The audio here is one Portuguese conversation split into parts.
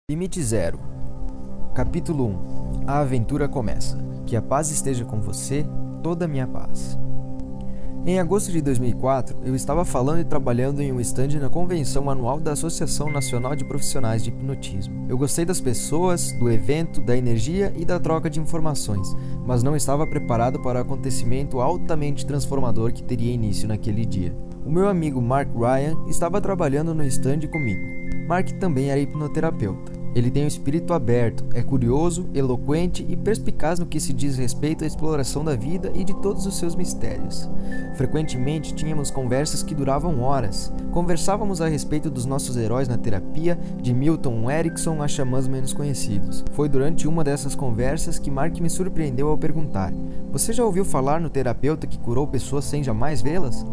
Limite Zero. Capítulo 1. A aventura começa. Que a paz esteja com você, toda a minha paz. Em agosto de 2004, eu estava falando e trabalhando em um stand na convenção anual da Associação Nacional de Profissionais de Hipnotismo. Eu gostei das pessoas, do evento, da energia e da troca de informações, mas não estava preparado para o acontecimento altamente transformador que teria início naquele dia. O meu amigo Mark Ryan estava trabalhando no stand comigo. Mark também era hipnoterapeuta. Ele tem um espírito aberto, é curioso, eloquente e perspicaz no que se diz respeito à exploração da vida e de todos os seus mistérios. Frequentemente tínhamos conversas que duravam horas. Conversávamos a respeito dos nossos heróis na terapia, de Milton Erickson a xamãs menos conhecidos. Foi durante uma dessas conversas que Mark me surpreendeu ao perguntar: "Você já ouviu falar no terapeuta que curou pessoas sem jamais vê-las?"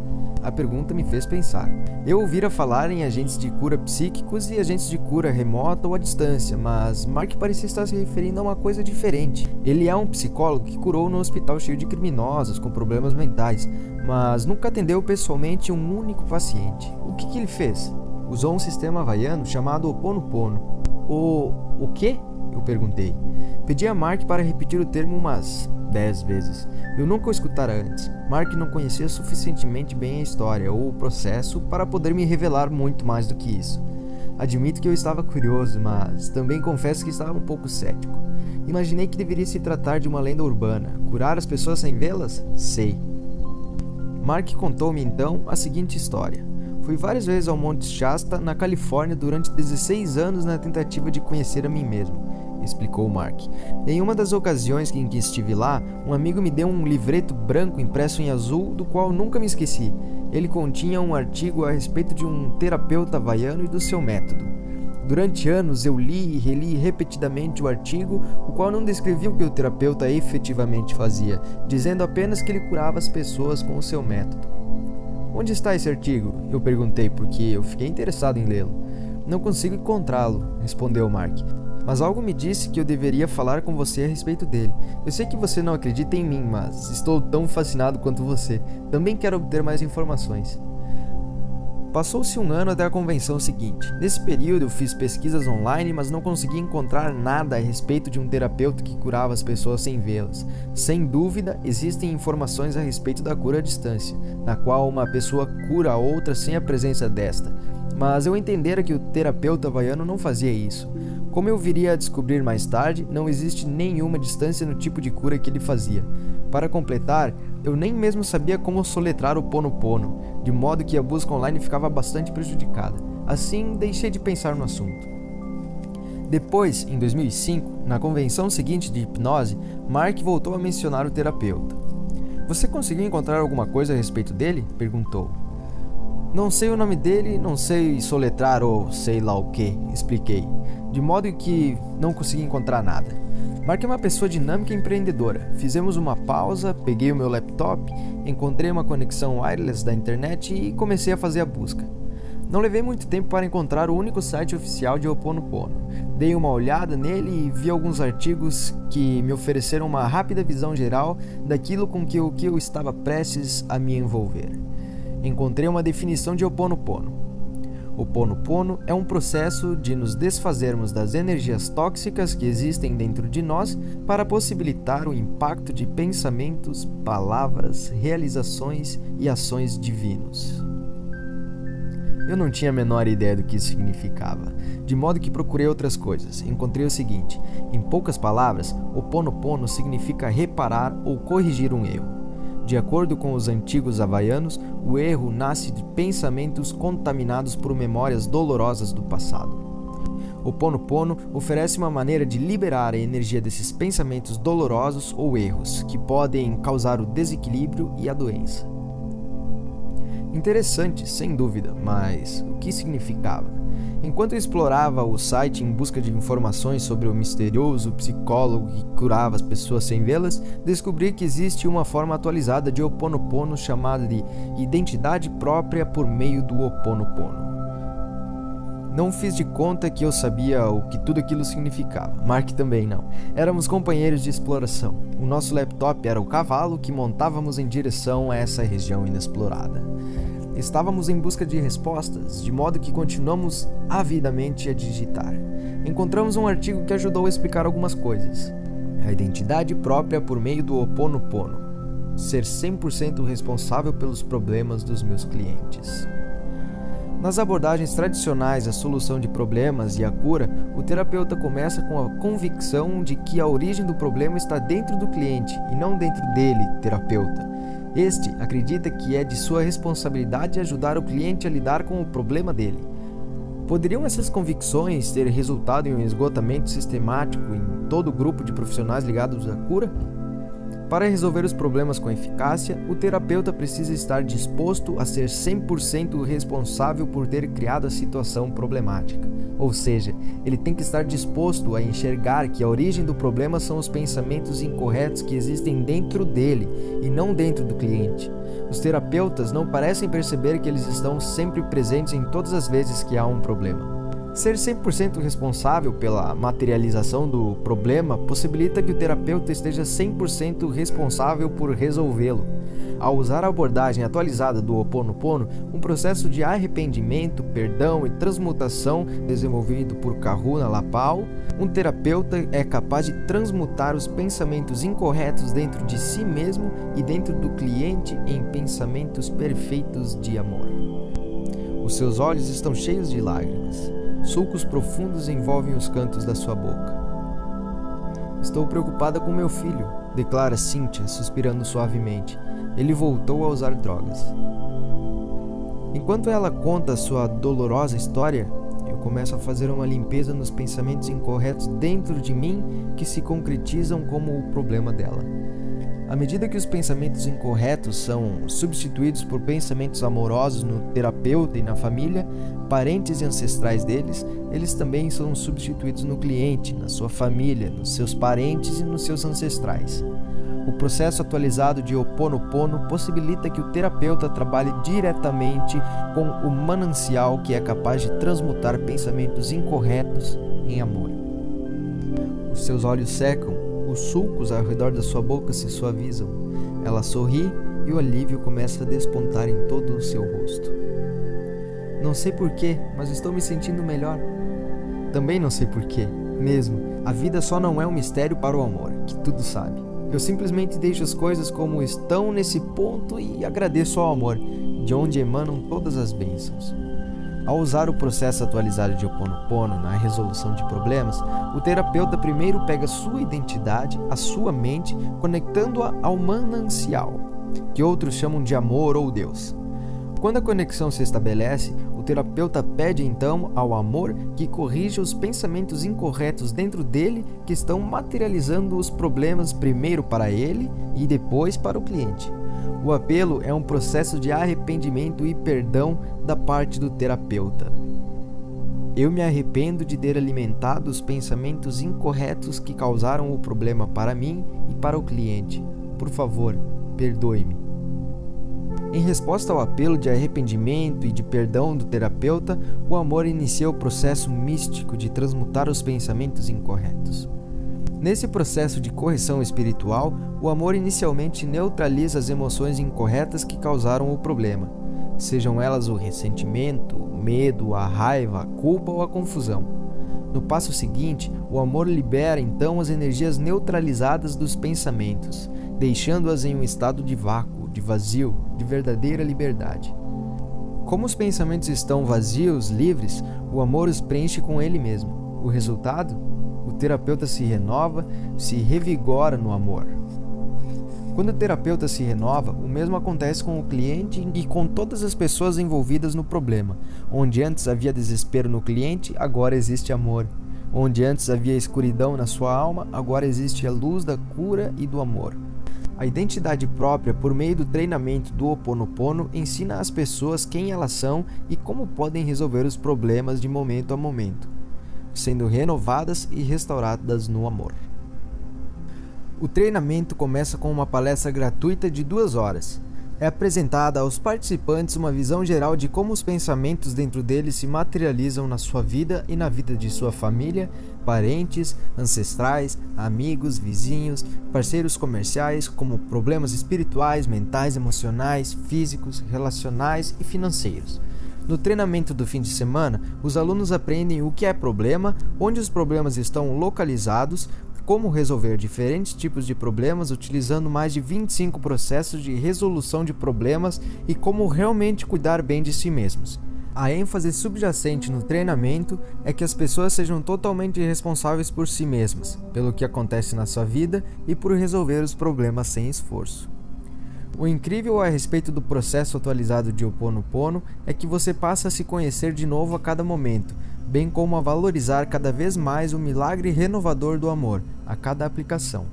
A pergunta me fez pensar. Eu ouvira falar em agentes de cura psíquicos e agentes de cura remota ou à distância, mas Mark parecia estar se referindo a uma coisa diferente. Ele é um psicólogo que curou num hospital cheio de criminosos com problemas mentais, mas nunca atendeu pessoalmente um único paciente. O que ele fez? Usou um sistema havaiano chamado Ho'oponopono. O quê? Eu perguntei. Pedi a Mark para repetir o termo umas 10 vezes. Eu nunca o escutara antes. Mark não conhecia suficientemente bem a história ou o processo para poder me revelar muito mais do que isso. Admito que eu estava curioso, mas também confesso que estava um pouco cético. Imaginei que deveria se tratar de uma lenda urbana. Curar as pessoas sem vê-las? Sei. Mark contou-me então a seguinte história. Fui várias vezes ao Monte Shasta, na Califórnia, durante 16 anos na tentativa de conhecer a mim mesmo, explicou Mark. Em uma das ocasiões em que estive lá, um amigo me deu um livreto branco impresso em azul, do qual nunca me esqueci. Ele continha um artigo a respeito de um terapeuta havaiano e do seu método. Durante anos eu li e reli repetidamente o artigo, o qual não descrevia o que o terapeuta efetivamente fazia, dizendo apenas que ele curava as pessoas com o seu método. "Onde está esse artigo?" eu perguntei, porque eu fiquei interessado em lê-lo. "Não consigo encontrá-lo", respondeu Mark. "Mas algo me disse que eu deveria falar com você a respeito dele. Eu sei que você não acredita em mim, mas estou tão fascinado quanto você. Também quero obter mais informações." Passou-se um ano até a convenção seguinte. Nesse período eu fiz pesquisas online, mas não consegui encontrar nada a respeito de um terapeuta que curava as pessoas sem vê-las. Sem dúvida, existem informações a respeito da cura à distância, na qual uma pessoa cura a outra sem a presença desta. Mas eu entendera que o terapeuta havaiano não fazia isso. Como eu viria a descobrir mais tarde, não existe nenhuma distância no tipo de cura que ele fazia. Para completar, eu nem mesmo sabia como soletrar o Ho'oponopono, de modo que a busca online ficava bastante prejudicada. Assim, deixei de pensar no assunto. Depois, em 2005, na convenção seguinte de hipnose, Mark voltou a mencionar o terapeuta. "Você conseguiu encontrar alguma coisa a respeito dele?" perguntou. "Não sei o nome dele, não sei soletrar ou sei lá o que", expliquei, de modo que não consegui encontrar nada. Mark é uma pessoa dinâmica e empreendedora. Fizemos uma pausa, peguei o meu laptop, encontrei uma conexão wireless da internet e comecei a fazer a busca. Não levei muito tempo para encontrar o único site oficial de Ho'oponopono. Dei uma olhada nele e vi alguns artigos que me ofereceram uma rápida visão geral daquilo com que eu estava prestes a me envolver. Encontrei uma definição de Ho'oponopono. Ho'oponopono é um processo de nos desfazermos das energias tóxicas que existem dentro de nós para possibilitar o impacto de pensamentos, palavras, realizações e ações divinos. Eu não tinha a menor ideia do que isso significava, de modo que procurei outras coisas. Encontrei o seguinte: em poucas palavras, Ho'oponopono significa reparar ou corrigir um erro. De acordo com os antigos havaianos, o erro nasce de pensamentos contaminados por memórias dolorosas do passado. Ho'oponopono oferece uma maneira de liberar a energia desses pensamentos dolorosos ou erros, que podem causar o desequilíbrio e a doença. Interessante, sem dúvida, mas o que significava? Enquanto eu explorava o site em busca de informações sobre o misterioso psicólogo que curava as pessoas sem vê-las, descobri que existe uma forma atualizada de Ho'oponopono chamada de identidade própria por meio do Ho'oponopono. Não fiz de conta que eu sabia o que tudo aquilo significava. Mark também não. Éramos companheiros de exploração. O nosso laptop era o cavalo que montávamos em direção a essa região inexplorada. Estávamos em busca de respostas, de modo que continuamos avidamente a digitar. encontramos um artigo que ajudou a explicar algumas coisas. A identidade própria por meio do Ho Oponopono. Ser 100% responsável pelos problemas dos meus clientes. Nas abordagens tradicionais à solução de problemas e à cura, o terapeuta começa com a convicção de que a origem do problema está dentro do cliente e não dentro dele, terapeuta. Este acredita que é de sua responsabilidade ajudar o cliente a lidar com o problema dele. Poderiam essas convicções ter resultado em um esgotamento sistemático em todo o grupo de profissionais ligados à cura? Para resolver os problemas com eficácia, o terapeuta precisa estar disposto a ser 100% responsável por ter criado a situação problemática. Ou seja, ele tem que estar disposto a enxergar que a origem do problema são os pensamentos incorretos que existem dentro dele e não dentro do cliente. Os terapeutas não parecem perceber que eles estão sempre presentes em todas as vezes que há um problema. Ser 100% responsável pela materialização do problema possibilita que o terapeuta esteja 100% responsável por resolvê-lo. Ao usar a abordagem atualizada do Ho Oponopono, um processo de arrependimento, perdão e transmutação desenvolvido por Kahuna Lapau, um terapeuta é capaz de transmutar os pensamentos incorretos dentro de si mesmo e dentro do cliente em pensamentos perfeitos de amor. Os seus olhos estão cheios de lágrimas. Sulcos profundos envolvem os cantos da sua boca. Estou preocupada com meu filho, declara Cynthia, suspirando suavemente. Ele voltou a usar drogas. Enquanto ela conta sua dolorosa história, eu começo a fazer uma limpeza nos pensamentos incorretos dentro de mim que se concretizam como o problema dela. À medida que os pensamentos incorretos são substituídos por pensamentos amorosos no terapeuta e na família, parentes e ancestrais deles, eles também são substituídos no cliente, na sua família, nos seus parentes e nos seus ancestrais. O processo atualizado de Ho Oponopono possibilita que o terapeuta trabalhe diretamente com o manancial que é capaz de transmutar pensamentos incorretos em amor. Os seus olhos secam. Os sulcos ao redor da sua boca se suavizam. Ela sorri e o alívio começa a despontar em todo o seu rosto. Não sei porquê, mas estou me sentindo melhor. Também não sei porquê, mesmo. A vida só não é um mistério para o amor, que tudo sabe. Eu simplesmente deixo as coisas como estão nesse ponto e agradeço ao amor, de onde emanam todas as bênçãos. Ao usar o processo atualizado de Ho Oponopono na resolução de problemas, o terapeuta primeiro pega sua identidade, a sua mente, conectando-a ao manancial, que outros chamam de amor ou Deus. Quando a conexão se estabelece, o terapeuta pede então ao amor que corrija os pensamentos incorretos dentro dele que estão materializando os problemas primeiro para ele e depois para o cliente. O apelo é um processo de arrependimento e perdão da parte do terapeuta. Eu me arrependo de ter alimentado os pensamentos incorretos que causaram o problema para mim e para o cliente. Por favor, perdoe-me. Em resposta ao apelo de arrependimento e de perdão do terapeuta, o amor inicia o processo místico de transmutar os pensamentos incorretos. Nesse processo de correção espiritual, o amor inicialmente neutraliza as emoções incorretas que causaram o problema, sejam elas o ressentimento, o medo, a raiva, a culpa ou a confusão. No passo seguinte, o amor libera então as energias neutralizadas dos pensamentos, deixando-as em um estado de vácuo, de vazio, de verdadeira liberdade. Como os pensamentos estão vazios, livres, o amor os preenche com ele mesmo. O resultado? O terapeuta se renova, se revigora no amor. Quando o terapeuta se renova, o mesmo acontece com o cliente e com todas as pessoas envolvidas no problema. Onde antes havia desespero no cliente, agora existe amor. Onde antes havia escuridão na sua alma, agora existe a luz da cura e do amor. A identidade própria, por meio do treinamento do Ho Oponopono, ensina às pessoas quem elas são e como podem resolver os problemas de momento a momento, sendo renovadas e restauradas no amor. O treinamento começa com uma palestra gratuita de 2 horas. É apresentada aos participantes uma visão geral de como os pensamentos dentro deles se materializam na sua vida e na vida de sua família, parentes, ancestrais, amigos, vizinhos, parceiros comerciais, como problemas espirituais, mentais, emocionais, físicos, relacionais e financeiros. No treinamento do fim de semana, os alunos aprendem o que é problema, onde os problemas estão localizados, como resolver diferentes tipos de problemas utilizando mais de 25 processos de resolução de problemas e como realmente cuidar bem de si mesmos. A ênfase subjacente no treinamento é que as pessoas sejam totalmente responsáveis por si mesmas, pelo que acontece na sua vida e por resolver os problemas sem esforço. O incrível a respeito do processo atualizado de Ho'oponopono é que você passa a se conhecer de novo a cada momento, bem como a valorizar cada vez mais o milagre renovador do amor, a cada aplicação.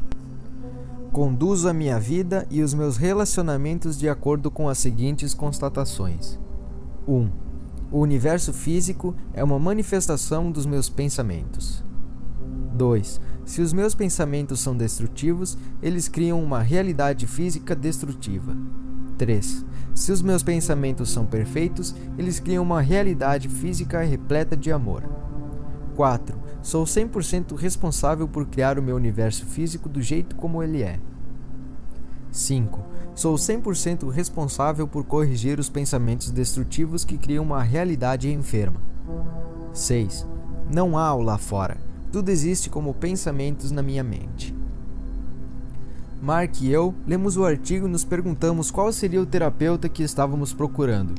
Conduzo a minha vida e os meus relacionamentos de acordo com as seguintes constatações. 1. O universo físico é uma manifestação dos meus pensamentos. 2. Se os meus pensamentos são destrutivos, eles criam uma realidade física destrutiva. 3. Se os meus pensamentos são perfeitos, eles criam uma realidade física repleta de amor. 4. Sou 100% responsável por criar o meu universo físico do jeito como ele é. 5. Sou 100% responsável por corrigir os pensamentos destrutivos que criam uma realidade enferma. 6. Não há o lá fora. Tudo existe como pensamentos na minha mente. Mark e eu lemos o artigo e nos perguntamos qual seria o terapeuta que estávamos procurando.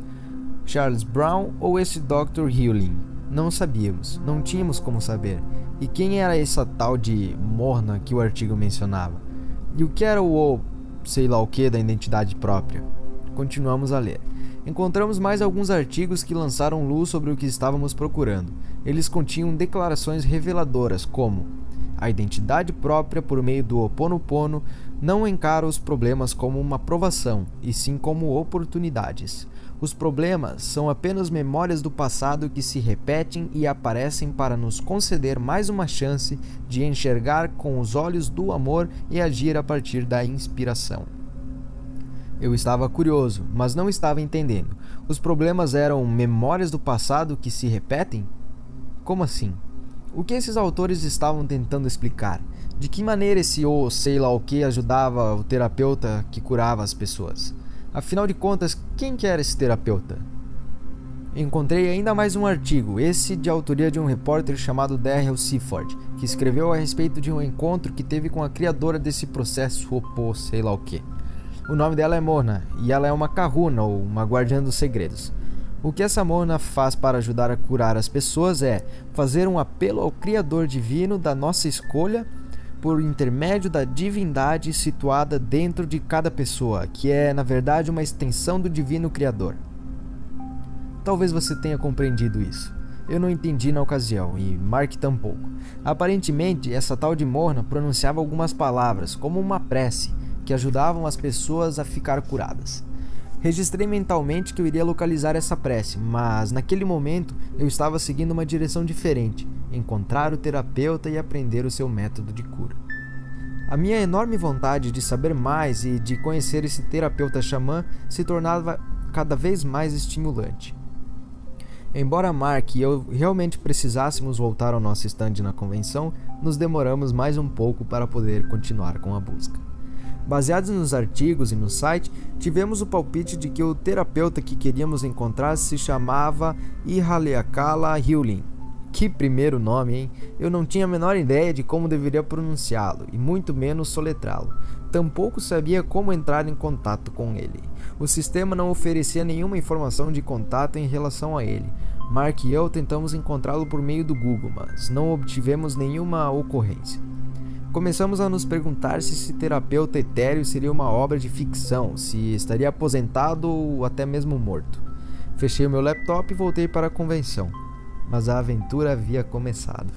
Charles Brown ou esse Dr. Hewling? Não sabíamos, não tínhamos como saber. E quem era essa tal de Morna que o artigo mencionava? E o que era o sei lá o que da identidade própria? Continuamos a ler. Encontramos mais alguns artigos que lançaram luz sobre o que estávamos procurando. Eles continham declarações reveladoras como: a identidade própria por meio do Ho'oponopono não encara os problemas como uma provação, e sim como oportunidades. Os problemas são apenas memórias do passado que se repetem e aparecem para nos conceder mais uma chance de enxergar com os olhos do amor e agir a partir da inspiração. Eu estava curioso, mas não estava entendendo. Os problemas eram memórias do passado que se repetem? Como assim? O que esses autores estavam tentando explicar? De que maneira esse sei lá o que ajudava o terapeuta que curava as pessoas? Afinal de contas, quem que era esse terapeuta? Encontrei ainda mais um artigo, esse de autoria de um repórter chamado Darrell Seaford, que escreveu a respeito de um encontro que teve com a criadora desse processo sei lá o que. O nome dela é Morna, e ela é uma kahuna, ou uma guardiã dos segredos. O que essa Morna faz para ajudar a curar as pessoas é fazer um apelo ao Criador Divino da nossa escolha por intermédio da divindade situada dentro de cada pessoa, que é, na verdade, uma extensão do Divino Criador. Talvez você tenha compreendido isso. Eu não entendi na ocasião, e Mark tampouco. Aparentemente, essa tal de Morna pronunciava algumas palavras, como uma prece, que ajudavam as pessoas a ficar curadas. Registrei mentalmente que eu iria localizar essa prece, mas naquele momento eu estava seguindo uma direção diferente, encontrar o terapeuta e aprender o seu método de cura. A minha enorme vontade de saber mais e de conhecer esse terapeuta xamã se tornava cada vez mais estimulante. Embora Mark e eu realmente precisássemos voltar ao nosso stand na convenção, nos demoramos mais um pouco para poder continuar com a busca. Baseados nos artigos e no site, tivemos o palpite de que o terapeuta que queríamos encontrar se chamava Ihaleakala Hewling. Que primeiro nome, hein? Eu não tinha a menor ideia de como deveria pronunciá-lo, e muito menos soletrá-lo. Tampouco sabia como entrar em contato com ele. O sistema não oferecia nenhuma informação de contato em relação a ele. Mark e eu tentamos encontrá-lo por meio do Google, mas não obtivemos nenhuma ocorrência. Começamos a nos perguntar se esse terapeuta etéreo seria uma obra de ficção, se estaria aposentado ou até mesmo morto. Fechei o meu laptop e voltei para a convenção, mas a aventura havia começado.